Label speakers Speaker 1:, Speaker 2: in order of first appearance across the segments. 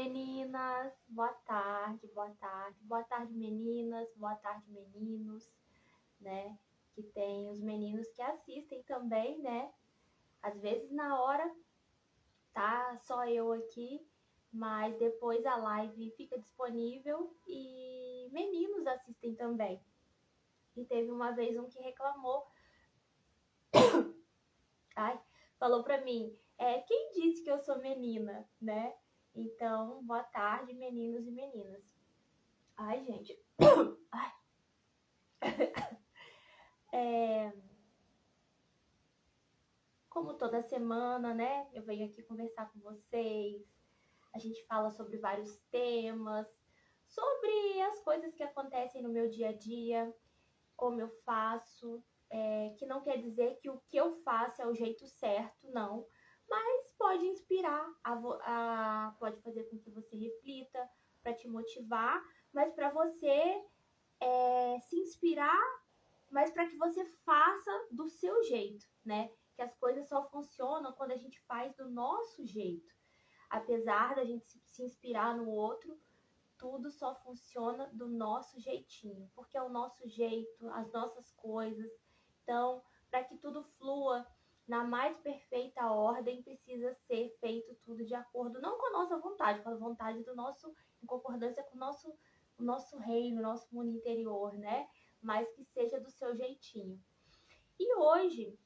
Speaker 1: meninas, boa tarde, boa tarde. Boa tarde, meninas, boa tarde, meninos, né? Que tem os meninos que assistem também, né? Às vezes na hora tá só eu aqui, mas depois a live fica disponível e meninos assistem também. E teve uma vez um que reclamou, falou pra mim, quem disse que eu sou menina, né? Então, boa tarde, meninos e meninas. Ai, gente. Ai. Como toda semana, né? Eu venho aqui conversar com vocês. A gente fala sobre vários temas, sobre as coisas que acontecem no meu dia a dia, como eu faço, que não quer dizer que o que eu faço é o jeito certo, não. Mas pode inspirar, pode fazer com que você reflita, para te motivar, mas para você se inspirar, mas para que você faça do seu jeito, né? Que as coisas só funcionam quando a gente faz do nosso jeito. Apesar da gente se inspirar no outro, tudo só funciona do nosso jeitinho, porque é o nosso jeito, as nossas coisas. Então, para que tudo flua na mais perfeita ordem, precisa ser feito tudo de acordo, não com a nossa vontade, com a vontade do nosso, em concordância com o nosso reino, o nosso mundo interior, né? Mas que seja do seu jeitinho. E hoje,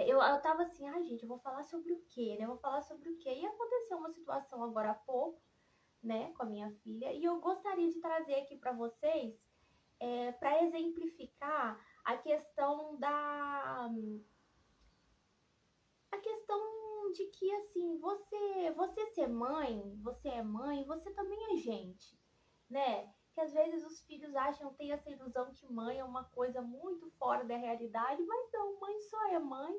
Speaker 1: eu tava assim, gente, eu vou falar sobre o quê, né? Eu vou falar sobre o quê? E aconteceu uma situação agora há pouco, né, com a minha filha, e eu gostaria de trazer aqui para vocês, para exemplificar a questão a questão de que, assim, você ser mãe, você é mãe, você também é gente, né? Que às vezes os filhos acham, tem essa ilusão que mãe é uma coisa muito fora da realidade, mas não, mãe só é mãe,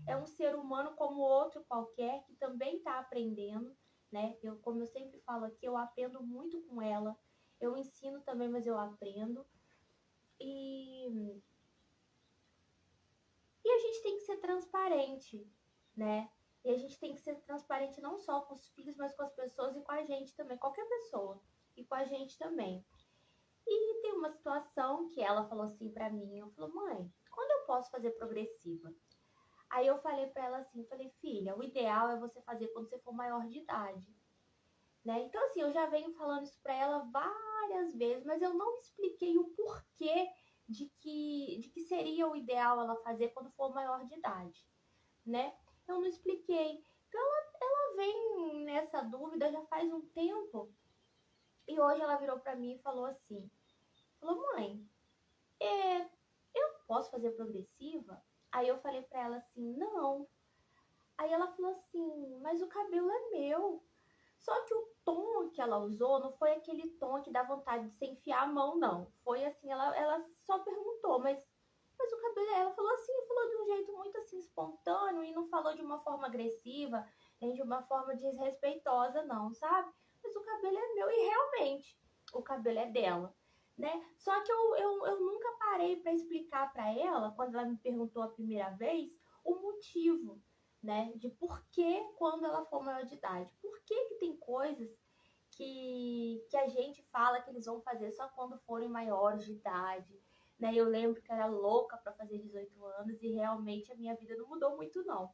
Speaker 1: é um ser humano como outro qualquer, que também está aprendendo, né? Como eu sempre falo aqui, eu aprendo muito com ela, eu ensino também, mas eu aprendo. E a gente tem que ser transparente, né? E a gente tem que ser transparente não só com os filhos, mas com as pessoas e com a gente também, qualquer pessoa, e com a gente também. E tem uma situação que ela falou assim pra mim, eu falei, mãe, quando eu posso fazer progressiva? Aí eu falei pra ela assim, falei, filha, o ideal é você fazer quando você for maior de idade, né? Então assim, eu já venho falando isso pra ela várias vezes, mas eu não expliquei o porquê de que seria o ideal ela fazer quando for maior de idade, né? Eu não expliquei. Então ela vem nessa dúvida já faz um tempo. E hoje ela virou para mim e falou assim, falou, mãe, eu posso fazer progressiva? Aí eu falei para ela assim, não. Aí ela falou assim, mas o cabelo é meu. Só que o tom que ela usou não foi aquele tom que dá vontade de se enfiar a mão, não. Foi assim, ela só perguntou, mas o cabelo, ela falou assim, falou de um jeito muito assim espontâneo e não falou de uma forma agressiva, nem de uma forma desrespeitosa, não, sabe? Mas o cabelo é meu e realmente o cabelo é dela, né? Só que eu nunca parei para explicar para ela, quando ela me perguntou a primeira vez, o motivo, né? De por que quando ela for maior de idade. Por que tem coisas que a gente fala que eles vão fazer só quando forem maiores de idade, né? Eu lembro que eu era louca para fazer 18 anos e realmente a minha vida não mudou muito, não.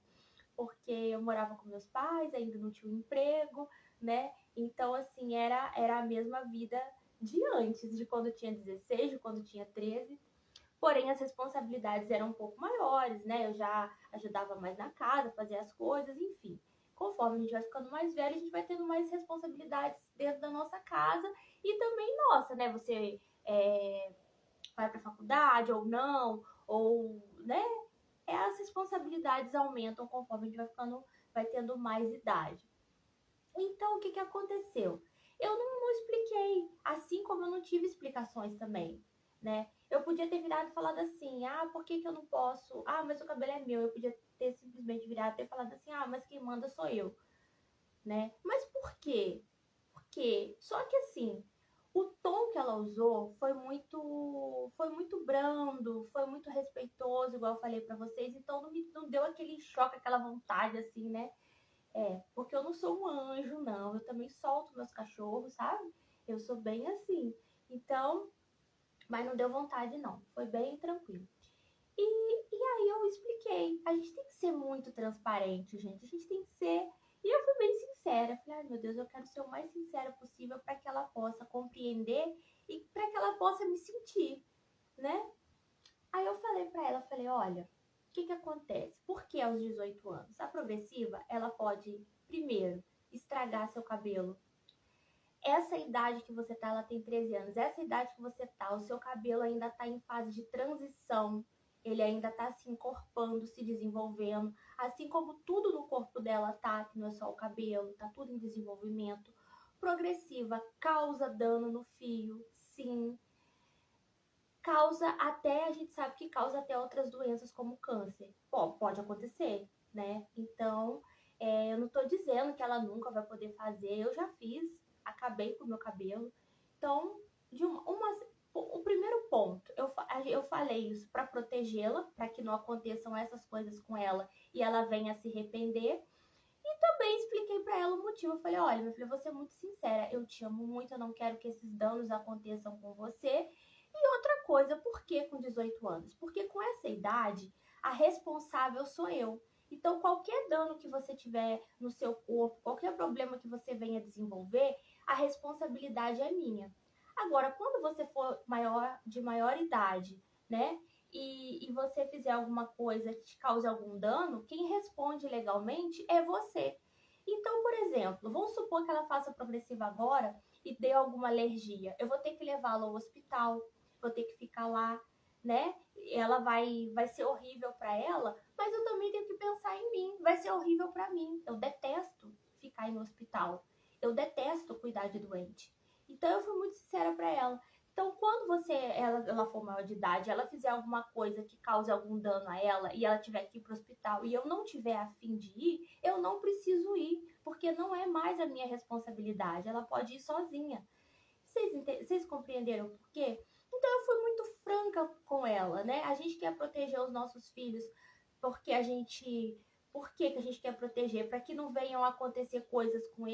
Speaker 1: Porque eu morava com meus pais, ainda não tinha um emprego, né? Então, assim, era a mesma vida de antes, de quando eu tinha 16, de quando eu tinha 13. Porém, as responsabilidades eram um pouco maiores, né? Eu já ajudava mais na casa, fazia as coisas, enfim. Conforme a gente vai ficando mais velho, a gente vai tendo mais responsabilidades dentro da nossa casa e também nossa, né? Você vai para a faculdade ou não, ou, né? As responsabilidades aumentam conforme a gente vai tendo mais idade. Então, o que aconteceu? Eu não expliquei, assim como eu não tive explicações também, né? Eu podia ter virado e falado assim, por que eu não posso? Mas o cabelo é meu. Eu podia ter simplesmente virado e ter falado assim, mas quem manda sou eu, né? Mas por quê? Por quê? Só que assim, o tom que ela usou foi muito brando, foi muito respeitoso, igual eu falei pra vocês, então não deu aquele choque, aquela vontade assim, né? Porque eu não sou um anjo, não. Eu também solto meus cachorros, sabe? Eu sou bem assim. Então, mas não deu vontade, não. Foi bem tranquilo. E aí eu expliquei. A gente tem que ser muito transparente, gente. A gente tem que ser. E eu fui bem sincera. Falei, ai meu Deus, eu quero ser o mais sincera possível para que ela possa compreender e para que ela possa me sentir, né? Aí eu falei para ela, falei, olha, o que acontece? Por que aos 18 anos? A progressiva, ela pode, primeiro, estragar seu cabelo. Essa idade que você tá, ela tem 13 anos. Essa idade que você tá, o seu cabelo ainda tá em fase de transição. Ele ainda tá se encorpando, se desenvolvendo. Assim como tudo no corpo dela tá, que não é só o cabelo, tá tudo em desenvolvimento. Progressiva causa dano no fio, sim. Causa até, a gente sabe que causa até outras doenças como câncer. Pode acontecer, né? Então, eu não tô dizendo que ela nunca vai poder fazer. Eu já fiz, acabei com o meu cabelo. Então, o primeiro ponto, eu falei isso para protegê-la, para que não aconteçam essas coisas com ela e ela venha se arrepender. E também expliquei para ela o motivo. Eu falei, olha, minha filha, vou ser muito sincera. Eu te amo muito, eu não quero que esses danos aconteçam com você. E outra coisa, por que com 18 anos? Porque com essa idade, a responsável sou eu. Então, qualquer dano que você tiver no seu corpo, qualquer problema que você venha desenvolver, a responsabilidade é minha. Agora, quando você for de maior idade, né? E você fizer alguma coisa que te cause algum dano, quem responde legalmente é você. Então, por exemplo, vamos supor que ela faça progressiva agora e dê alguma alergia. Eu vou ter que levá-la ao hospital, vou ter que ficar lá, né? Ela vai ser horrível para ela, mas eu também tenho que pensar em mim. Vai ser horrível para mim. Eu detesto ficar no hospital. Eu detesto cuidar de doente. Então eu fui muito sincera para ela. Então, quando ela for maior de idade, ela fizer alguma coisa que cause algum dano a ela e ela tiver que ir para o hospital e eu não tiver a fim de ir, eu não preciso ir, porque não é mais a minha responsabilidade. Ela pode ir sozinha. Vocês compreenderam por quê? Então eu fui muito franca com ela, né? A gente quer proteger os nossos filhos porque a gente. Por que a gente quer proteger? Para que não venham acontecer coisas com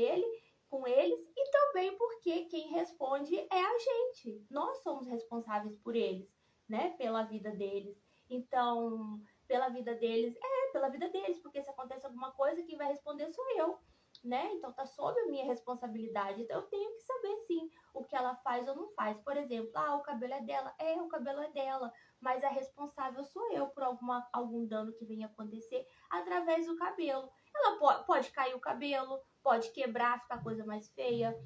Speaker 1: eles, e também porque quem responde é a gente. Nós somos responsáveis por eles, né? Pela vida deles. Então, pela vida deles, porque se acontece alguma coisa, quem vai responder sou eu, né? Então tá sob a minha responsabilidade. Então eu tenho que saber sim o que ela faz ou não faz. Por exemplo, o cabelo é dela. O cabelo é dela, mas a responsável sou eu por algum dano que venha acontecer através do cabelo. Ela pode cair o cabelo, pode quebrar, ficar coisa mais feia,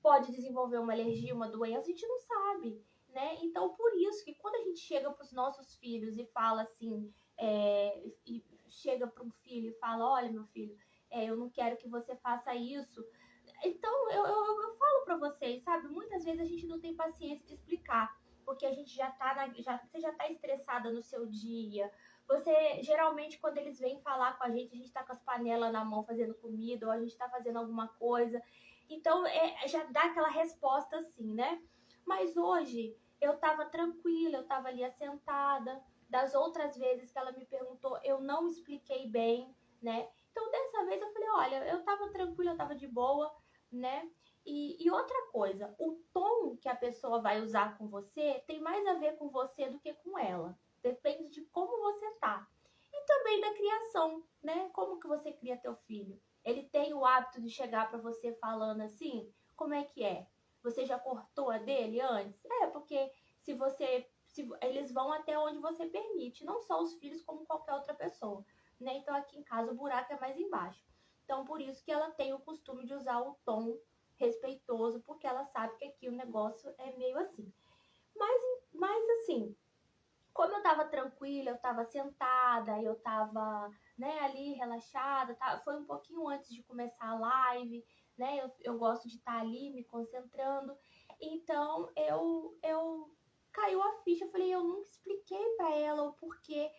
Speaker 1: pode desenvolver uma alergia, uma doença, a gente não sabe, né? Então, por isso que quando a gente chega para os nossos filhos e fala assim, e chega para um filho e fala, olha, meu filho, eu não quero que você faça isso. Então, eu falo para vocês, sabe? Muitas vezes a gente não tem paciência de explicar, porque a gente você já tá estressada no seu dia. Você, geralmente, quando eles vêm falar com a gente tá com as panelas na mão fazendo comida, ou a gente tá fazendo alguma coisa. Então, já dá aquela resposta assim, né? Mas hoje, eu tava tranquila, eu tava ali assentada. Das outras vezes que ela me perguntou, eu não expliquei bem, né? Então, dessa vez eu falei, olha, eu tava tranquila, eu tava de boa, né? E outra coisa, o tom que a pessoa vai usar com você tem mais a ver com você do que com ela. Depende de como você tá. E também da criação, né? Como que você cria teu filho? Ele tem o hábito de chegar para você falando assim? Como é que é? Você já cortou a dele antes? Porque se eles vão até onde você permite, não só os filhos, como qualquer outra pessoa, né? Então aqui em casa o buraco é mais embaixo. Então por isso que ela tem o costume de usar o tom respeitoso, porque ela sabe que aqui o negócio é meio assim. Mas assim, como eu tava tranquila, eu tava sentada, eu tava, né, ali relaxada, foi um pouquinho antes de começar a live, né? Eu gosto de estar ali me concentrando. Então eu caiu a ficha, eu falei, eu nunca expliquei para ela o porquê.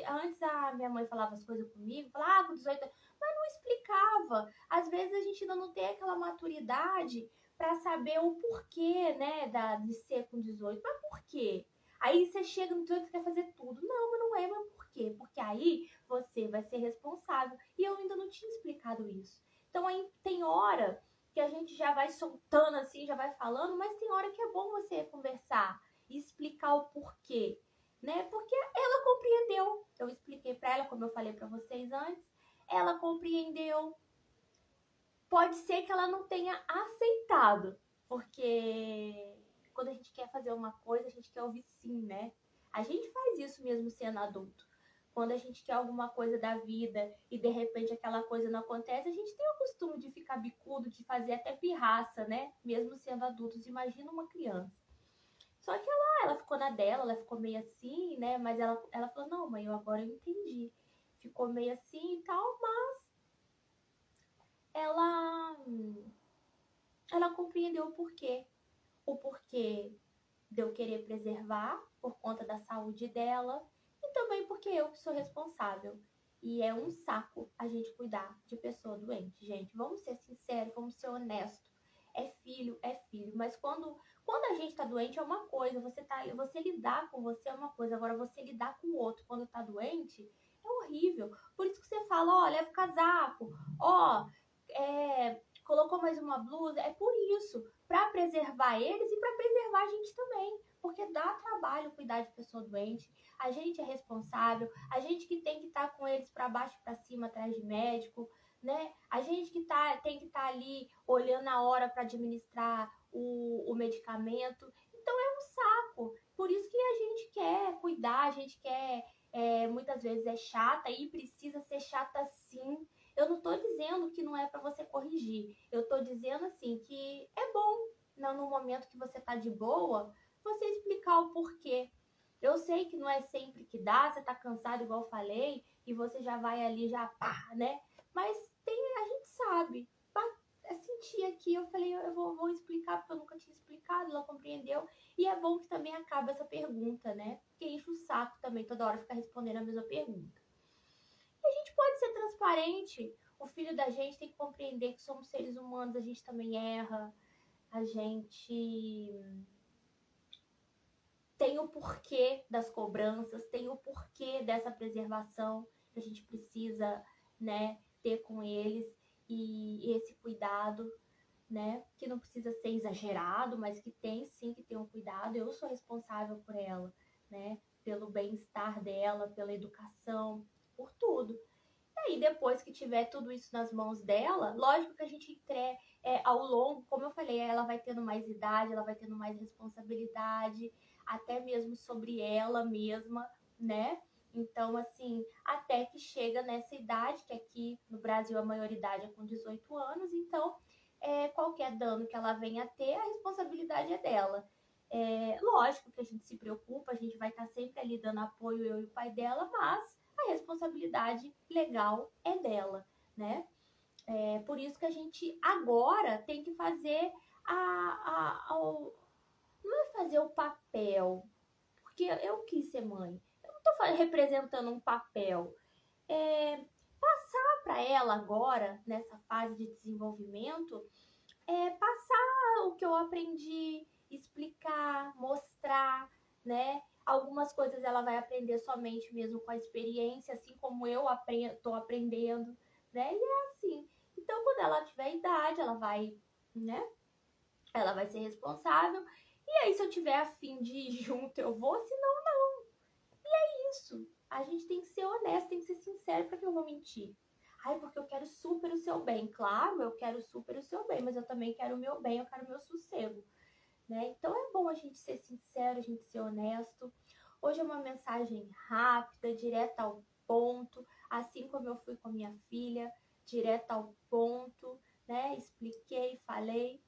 Speaker 1: Antes a minha mãe falava as coisas comigo, falava, com 18 anos, mas não explicava. Às vezes a gente ainda não tem aquela maturidade para saber o porquê, né, de ser com 18. Mas por quê? Aí você chega no 18 e quer fazer tudo. Não, mas não é, mas por quê? Porque aí você vai ser responsável. E eu ainda não tinha explicado isso. Então aí tem hora que a gente já vai soltando assim, já vai falando, mas tem hora que é bom você conversar e explicar o porquê, né? Porque ela compreendeu. Eu expliquei para ela, como eu falei para vocês antes, ela compreendeu. Pode ser que ela não tenha aceitado, porque quando a gente quer fazer uma coisa, a gente quer ouvir sim, né? A gente faz isso mesmo sendo adulto. Quando a gente quer alguma coisa da vida e de repente aquela coisa não acontece, a gente tem o costume de ficar bicudo, de fazer até pirraça, né? Mesmo sendo adultos. Imagina uma criança. Só que ela ficou na dela, ela ficou meio assim, né? Mas ela falou, não, mãe, agora eu entendi. Ficou meio assim e tal, mas ela, ela compreendeu o porquê. O porquê de eu querer preservar por conta da saúde dela e também porque eu que sou responsável. E é um saco a gente cuidar de pessoa doente, gente. Vamos ser sinceros, vamos ser honestos. É filho. Mas quando a gente tá doente é uma coisa, você lidar com você é uma coisa, agora você lidar com o outro quando tá doente é horrível. Por isso que você fala, ó, leva o casaco, ó, colocou mais uma blusa, é por isso, para preservar eles e para preservar a gente também, porque dá trabalho cuidar de pessoa doente, a gente é responsável, a gente que tem que estar com eles para baixo e para cima atrás de médico, né? A gente que tem que estar ali olhando a hora para administrar o medicamento, então é um saco. Por isso que a gente quer cuidar, a gente quer, muitas vezes é chata e precisa ser chata sim. Eu não estou dizendo que não é para você corrigir. Eu estou dizendo assim que é bom, no momento que você está de boa, você explicar o porquê. Eu sei que não é sempre que dá, você está cansado, igual eu falei, e você já vai ali, já pá, né? Mas a gente sabe. Eu senti aqui, eu falei, eu vou explicar, porque eu nunca tinha explicado, ela compreendeu. E é bom que também acabe essa pergunta, né? Porque enche o saco também, toda hora ficar respondendo a mesma pergunta. A gente pode ser transparente. O filho da gente tem que compreender que somos seres humanos, a gente também erra, a gente tem o porquê das cobranças, tem o porquê dessa preservação que a gente precisa, né, ter com eles e esse cuidado, né, que não precisa ser exagerado, mas que tem sim que ter um cuidado. Eu sou responsável por ela, né, pelo bem-estar dela, pela educação, por tudo. E aí, depois que tiver tudo isso nas mãos dela, lógico que a gente ao longo, como eu falei, ela vai tendo mais idade, ela vai tendo mais responsabilidade, até mesmo sobre ela mesma, né? Então, assim, até que chega nessa idade, que aqui no Brasil a maioridade é com 18 anos, então qualquer dano que ela venha a ter, a responsabilidade é dela. Lógico que a gente se preocupa, a gente vai estar sempre ali dando apoio, eu e o pai dela, mas a responsabilidade legal é dela, né? Por isso que a gente agora tem que fazer não é fazer o papel, porque eu quis ser mãe. Eu não estou representando um papel. Passar para ela agora, nessa fase de desenvolvimento, passar o que eu aprendi, explicar, mostrar, né? Algumas coisas ela vai aprender somente mesmo com a experiência, assim como eu estou aprendendo, né? E é assim. Então, quando ela tiver idade, ela vai, né? Ela vai ser responsável. E aí, se eu tiver a fim de ir junto, eu vou, senão não. E é isso. A gente tem que ser honesto, tem que ser sincero, para que eu vou mentir. Ai, porque eu quero super o seu bem. Claro, eu quero super o seu bem, mas eu também quero o meu bem, eu quero o meu sossego, né? Então é bom a gente ser sincero, a gente ser honesto. Hoje é uma mensagem rápida, direta ao ponto, assim como eu fui com a minha filha, direta ao ponto, né? Expliquei, falei.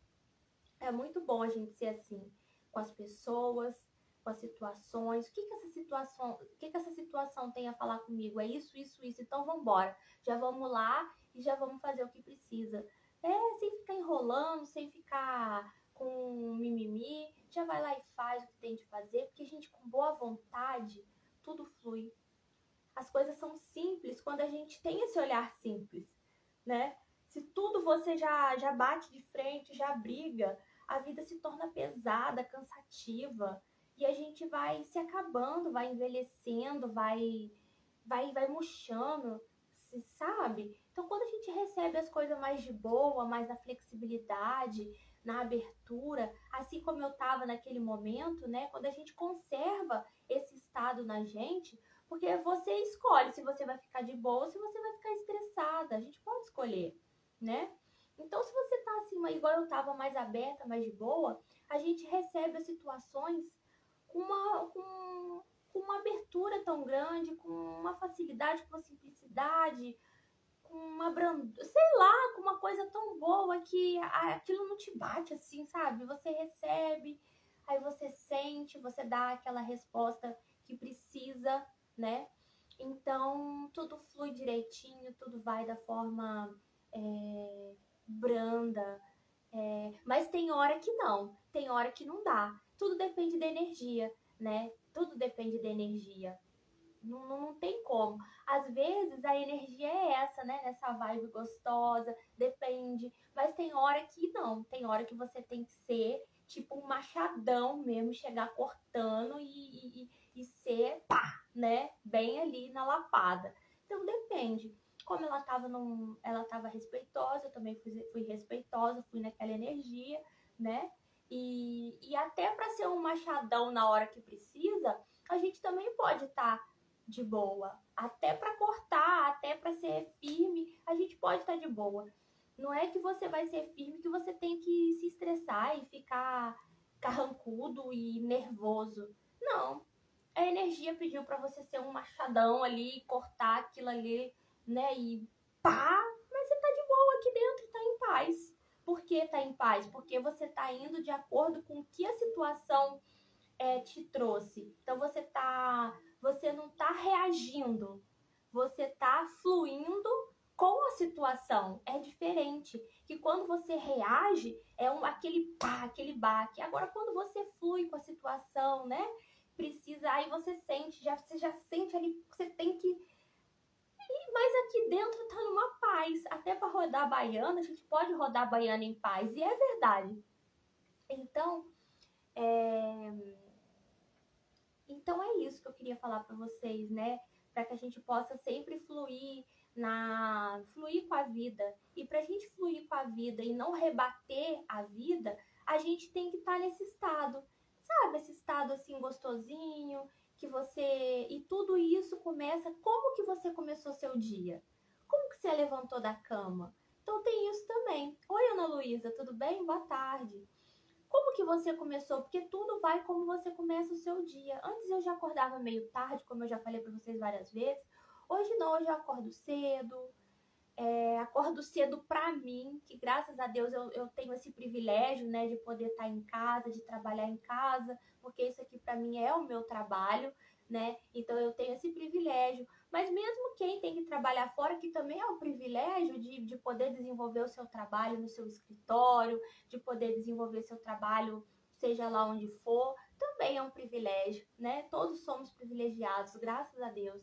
Speaker 1: É muito bom a gente ser assim com as pessoas, com as situações. O que essa situação tem a falar comigo? É isso, isso, isso. Então vamos embora. Já vamos lá e já vamos fazer o que precisa. Sem ficar enrolando, sem ficar com mimimi. Já vai lá e faz o que tem de fazer, porque a gente com boa vontade, tudo flui. As coisas são simples quando a gente tem esse olhar simples, né? Se tudo você já bate de frente, já briga, a vida se torna pesada, cansativa. e a gente vai se acabando, vai envelhecendo, vai murchando, sabe? Então, quando a gente recebe as coisas mais de boa, mais na flexibilidade, na abertura, assim como eu estava naquele momento, né? Quando a gente conserva esse estado na gente, porque você escolhe se você vai ficar de boa ou se você vai ficar estressada. A gente pode escolher, né? Então, se você tá assim, igual eu tava, mais aberta, mais de boa, a gente recebe as situações com com uma abertura tão grande, com uma facilidade, com uma simplicidade, com uma brandura, sei lá, com uma coisa tão boa que aquilo não te bate assim, sabe? Você recebe, aí você sente, você dá aquela resposta que precisa, né? Então, tudo flui direitinho, tudo vai da forma branda, mas tem hora que não, tem hora que não dá. Tudo depende da energia, né? Tudo depende da energia. Não tem como. Às vezes a energia é essa, né? Nessa vibe gostosa, depende. Mas tem hora que não. Tem hora que você tem que ser tipo um machadão mesmo, chegar cortando e ser, pá, né? Bem ali na lapada. Então depende. Como ela tava respeitosa, eu também fui respeitosa, fui naquela energia, né? E até para ser um machadão na hora que precisa, a gente também pode estar de boa. Até para cortar, até para ser firme, a gente pode estar de boa. Não é que você vai ser firme que você tem que se estressar e ficar carrancudo e nervoso. Não. A energia pediu para você ser um machadão ali, cortar aquilo ali, né? E pá, mas você tá de boa aqui dentro, tá em paz. Por que tá em paz? Porque você tá indo de acordo com o que a situação te trouxe. Então você não está reagindo, você está fluindo com a situação. É diferente que quando você reage aquele pá, aquele baque. Agora quando você flui com a situação, né? Precisa, aí você sente, você já sente ali, você tem que mas aqui dentro tá numa paz. Até para rodar a baiana, a gente pode rodar a baiana em paz. E é verdade. Então, é, Então é isso que eu queria falar para vocês, né? Para que a gente possa sempre fluir com a vida. E para a gente fluir com a vida e não rebater a vida, a gente tem que estar nesse estado, sabe? Esse estado assim gostosinho, que você e tudo isso começa. Como que você começou seu dia? Como que você levantou da cama? Então tem isso também. Oi, Ana Luísa, tudo bem? Boa tarde. Como que você começou? Porque tudo vai como você começa o seu dia. Antes eu já acordava meio tarde, como eu já falei para vocês várias vezes. Hoje não, hoje eu acordo cedo. Acordo cedo para mim, que graças a Deus eu tenho esse privilégio, né, de poder estar em casa, de trabalhar em casa, porque isso aqui para mim é o meu trabalho, né? Então eu tenho esse privilégio. Mas mesmo quem tem que trabalhar fora, que também é um privilégio de poder desenvolver o seu trabalho no seu escritório, de poder desenvolver seu trabalho, seja lá onde for, também é um privilégio, né? Todos somos privilegiados, graças a Deus.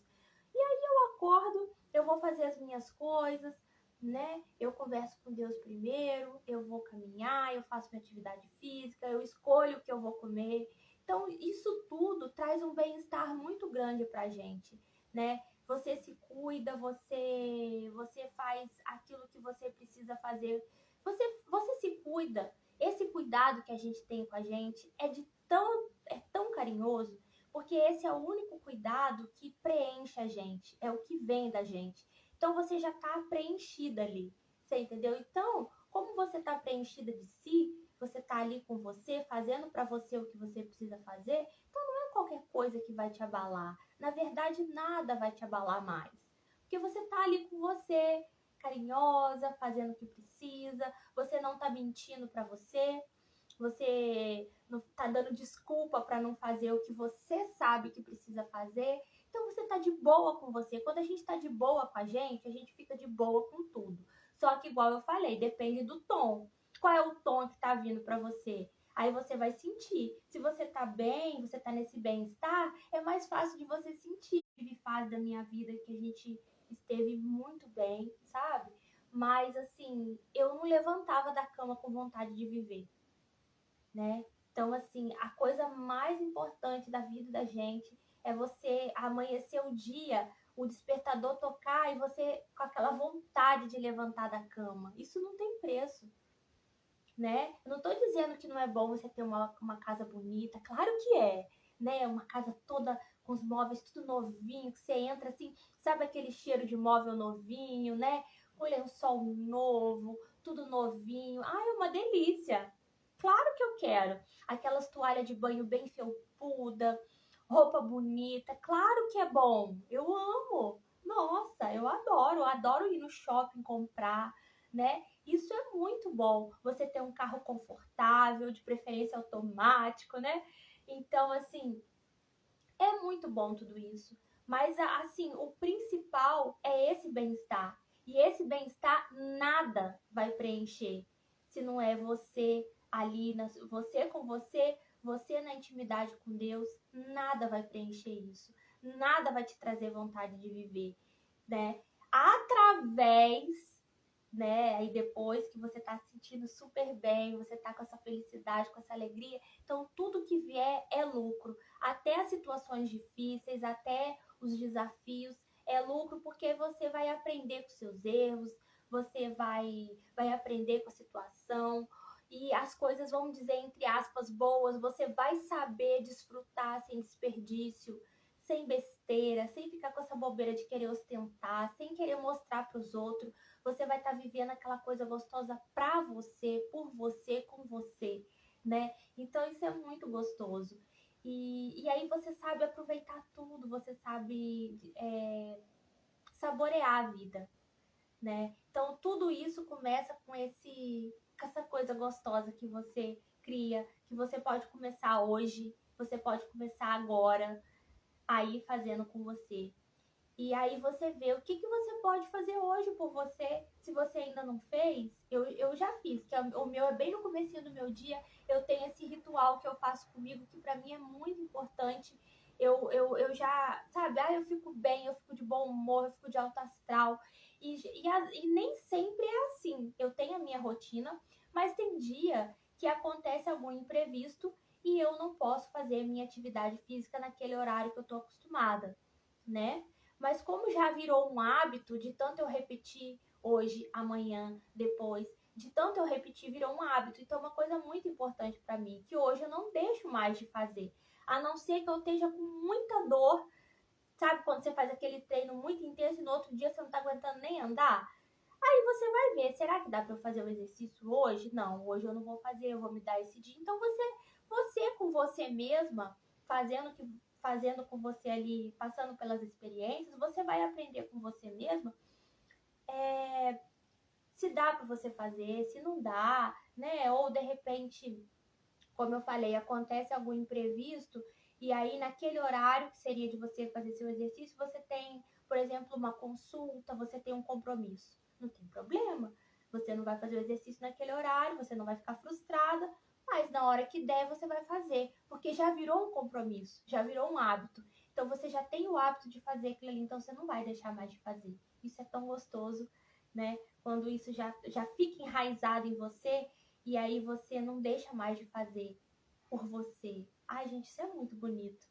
Speaker 1: E aí eu acordo, eu vou fazer as minhas coisas, né? Eu converso com Deus primeiro, eu vou caminhar, eu faço minha atividade física, eu escolho o que eu vou comer. Então, isso tudo traz um bem-estar muito grande pra gente, né? Você se cuida, você faz aquilo que você precisa fazer. Você se cuida. Esse cuidado que a gente tem com a gente é tão carinhoso, porque esse é o único cuidado que preenche a gente, é o que vem da gente. Então você já está preenchida ali, você entendeu? Então, como você está preenchida de si, você está ali com você, fazendo para você o que você precisa fazer, então não é qualquer coisa que vai te abalar. Na verdade, nada vai te abalar mais. Porque você está ali com você, carinhosa, fazendo o que precisa, você não está mentindo para você não está dando desculpa para não fazer o que você sabe que precisa fazer. Então você está de boa com você. Quando a gente está de boa com a gente fica de boa com tudo. Só que, igual eu falei, depende do tom. Qual é o tom que está vindo para você? Aí você vai sentir. Se você tá bem, você tá nesse bem-estar, é mais fácil de você sentir. Tive fase da minha vida que a gente esteve muito bem, sabe? Mas assim, eu não levantava da cama com vontade de viver, né? Então, assim, a coisa mais importante da vida da gente é você amanhecer o dia, o despertador tocar e você com aquela vontade de levantar da cama. Isso não tem preço, né? Eu não tô dizendo que não é bom você ter uma casa bonita, claro que é, né? Uma casa toda com os móveis tudo novinho, que você entra assim, sabe aquele cheiro de móvel novinho, né? Com lençol novo, tudo novinho. Ai, é uma delícia. Claro que eu quero. Aquelas toalhas de banho bem felpuda, roupa bonita, claro que é bom. Eu amo. Nossa, eu adoro ir no shopping comprar, né? Isso é muito bom. Você ter um carro confortável, de preferência automático, né? Então, assim, é muito bom tudo isso. Mas, assim, o principal é esse bem-estar. E esse bem-estar nada vai preencher se não é você ali, você com você, você na intimidade com Deus, nada vai preencher isso. Nada vai te trazer vontade de viver, né? Através, né? Aí depois que você tá se sentindo super bem, você tá com essa felicidade, com essa alegria, então tudo que vier é lucro. Até as situações difíceis, até os desafios, é lucro porque você vai aprender com seus erros, você vai aprender com a situação e as coisas vão dizer entre aspas boas, você vai saber desfrutar sem desperdício, sem besteira, sem ficar com essa bobeira de querer ostentar, sem querer mostrar para os outros. Você vai estar vivendo aquela coisa gostosa para você, por você, com você, né? Então isso é muito gostoso. E aí você sabe aproveitar tudo, você sabe saborear a vida, né? Então tudo isso começa com essa coisa gostosa que você cria, que você pode começar hoje, você pode começar agora, aí fazendo com você. E aí você vê o que você pode fazer hoje por você. Se você ainda não fez, eu já fiz, que o meu é bem no comecinho do meu dia, eu tenho esse ritual que eu faço comigo, que para mim é muito importante. Eu já, sabe, eu fico bem, eu fico de bom humor, eu fico de alto astral. E nem sempre é assim. Eu tenho a minha rotina, mas tem dia que acontece algum imprevisto e eu não posso fazer minha atividade física naquele horário que eu tô acostumada, né? Mas como já virou um hábito, de tanto eu repetir hoje, amanhã, depois, de tanto eu repetir, virou um hábito. Então, é uma coisa muito importante para mim, que hoje eu não deixo mais de fazer. A não ser que eu esteja com muita dor, sabe? Quando você faz aquele treino muito intenso e no outro dia você não tá aguentando nem andar. Aí você vai ver, será que dá para eu fazer o exercício hoje? Não, hoje eu não vou fazer, eu vou me dar esse dia. Então você com você mesma, fazendo com você ali, passando pelas experiências, você vai aprender com você mesma se dá para você fazer, se não dá, né? Ou de repente, como eu falei, acontece algum imprevisto e aí naquele horário que seria de você fazer seu exercício, você tem, por exemplo, uma consulta, você tem um compromisso. Não tem problema. Você não vai fazer o exercício naquele horário, você não vai ficar frustrada, mas na hora que der você vai fazer, porque já virou um compromisso, já virou um hábito. Então você já tem o hábito de fazer aquilo ali, então você não vai deixar mais de fazer. Isso é tão gostoso, né? Quando isso já fica enraizado em você e aí você não deixa mais de fazer por você. Ai, gente, isso é muito bonito.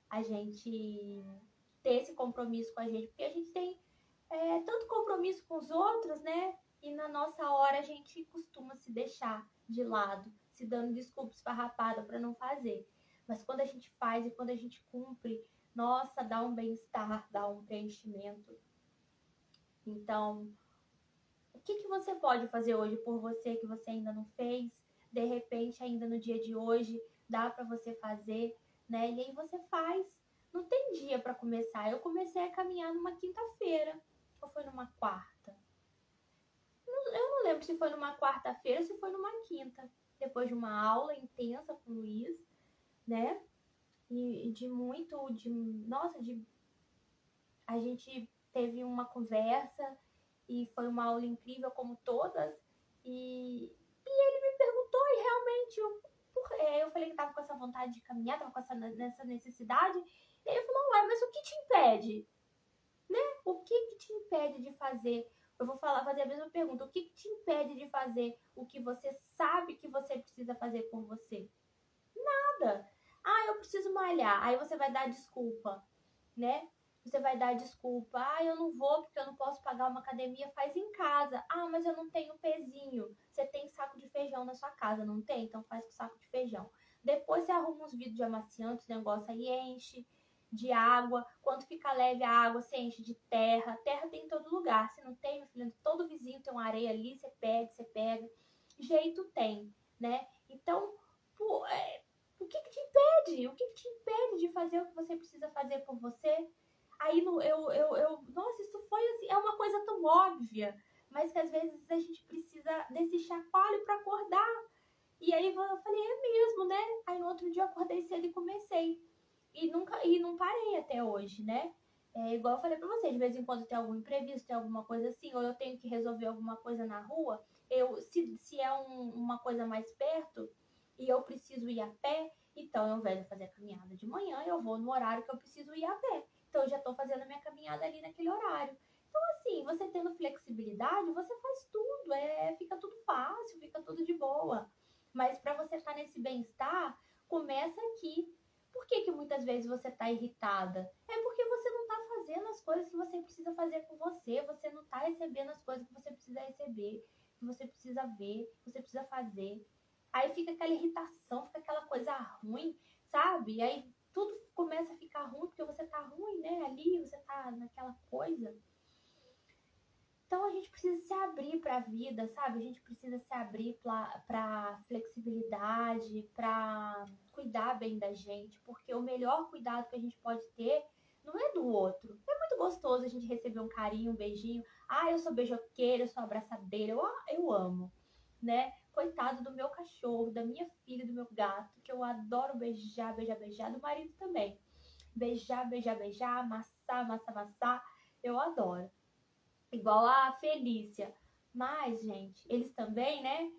Speaker 1: A gente ter esse compromisso com a gente, porque a gente tem tanto compromisso com os outros, né? E na nossa hora a gente costuma se deixar de lado, se dando desculpa esfarrapada para não fazer. Mas quando a gente faz e quando a gente cumpre, nossa, dá um bem-estar, dá um preenchimento. Então, o que você pode fazer hoje por você que você ainda não fez? De repente, ainda no dia de hoje, dá para você fazer, né? E aí você faz. Não tem dia para começar. Eu comecei a caminhar numa quinta-feira, ou foi numa quarta? Eu não lembro se foi numa quarta-feira ou se foi numa quinta. Depois de uma aula intensa com o Luiz, né? E de muito, nossa, a gente teve uma conversa e foi uma aula incrível como todas. E ele me perguntou e realmente eu falei que tava com essa vontade de caminhar, tava com nessa necessidade. E ele falou, ué, mas o que te impede? Né? O que te impede de fazer? Eu vou fazer a mesma pergunta. O que te impede de fazer o que você sabe que você precisa fazer por você? nada. Ah, eu preciso malhar. Aí você vai dar desculpa, né? Você vai dar desculpa. Ah, eu não vou porque eu não posso pagar uma academia. Faz em casa. Ah, mas eu não tenho pezinho. Você tem saco de feijão na sua casa, não tem? Então faz com saco de feijão. Depois você arruma uns vidros de amaciante, esse negócio aí enche de água. Quando fica leve a água, você enche de terra. Terra tem em todo lugar. Se não tem, meu filho, todo vizinho tem uma areia ali, você pega. Jeito tem, né? Então, pô, o que te impede? O que te impede de fazer o que você precisa fazer por você? Aí nossa, isso foi assim, é uma coisa tão óbvia, mas que às vezes a gente precisa desse chacoalho para acordar. E aí eu falei, é mesmo, né? Aí no outro dia eu acordei cedo e comecei. E não parei até hoje, né? É igual eu falei pra você, de vez em quando tem algum imprevisto, tem alguma coisa assim, ou eu tenho que resolver alguma coisa na rua, se é uma coisa mais perto e eu preciso ir a pé, então ao invés de fazer a caminhada de manhã, eu vou no horário que eu preciso ir a pé. Então eu já tô fazendo a minha caminhada ali naquele horário. Então, assim, você tendo flexibilidade, você faz tudo, fica tudo fácil, fica tudo de boa. Mas para você estar nesse bem-estar, começa aqui. Por que muitas vezes você está irritada? É porque você não está fazendo as coisas que você precisa fazer com você não está recebendo as coisas que você precisa receber, que você precisa ver, que você precisa fazer. Aí fica aquela irritação, fica aquela coisa ruim, sabe? Aí tudo começa a ficar ruim porque você tá ruim, né? Ali você tá naquela coisa. Então a gente precisa se abrir para a vida, sabe? A gente precisa se abrir para flexibilidade, para cuidar bem da gente, porque o melhor cuidado que a gente pode ter não é do outro. É muito gostoso a gente receber um carinho, um beijinho. Ah, eu sou beijoqueira, eu sou abraçadeira, eu amo, né? Coitado do meu cachorro, da minha filha, do meu gato, que eu adoro beijar, do marido também. Beijar, amassar, eu adoro. Igual a Felícia. Mas, gente, eles também, né?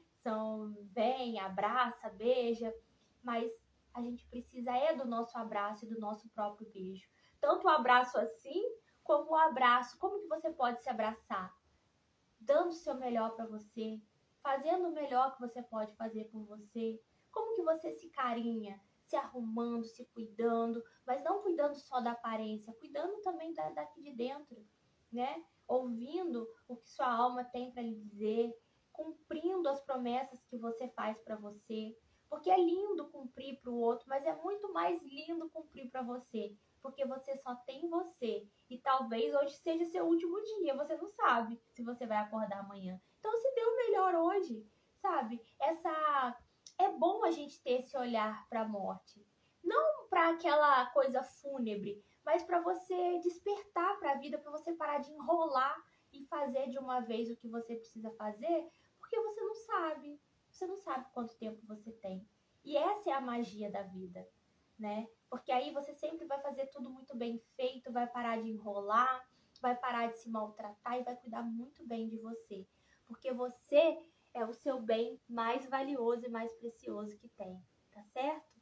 Speaker 1: Vem, abraça, beija, mas a gente precisa do nosso abraço e do nosso próprio beijo. Tanto o abraço assim, como o abraço. Como que você pode se abraçar? Dando o seu melhor para você, fazendo o melhor que você pode fazer por você. Como que você se carinha? Se arrumando, se cuidando, mas não cuidando só da aparência, cuidando também daqui de dentro, né? Ouvindo o que sua alma tem para lhe dizer, cumprindo as promessas que você faz para você. Porque é lindo cumprir para o outro, mas é muito mais lindo cumprir para você, porque você só tem você. E talvez hoje seja seu último dia, você não sabe se você vai acordar amanhã. Então se dê o melhor hoje, sabe? É bom a gente ter esse olhar para a morte. Não para aquela coisa fúnebre, mas para você despertar para a vida, para você parar de enrolar e fazer de uma vez o que você precisa fazer, porque você não sabe. Você não sabe quanto tempo você tem. E essa é a magia da vida, né? Porque aí você sempre vai fazer tudo muito bem feito, vai parar de enrolar, vai parar de se maltratar e vai cuidar muito bem de você. Porque você é o seu bem mais valioso e mais precioso que tem, tá certo?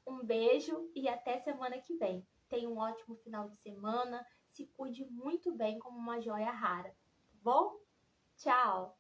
Speaker 1: Um beijo e até semana que vem. Tenha um ótimo final de semana, se cuide muito bem como uma joia rara, tá bom? Tchau!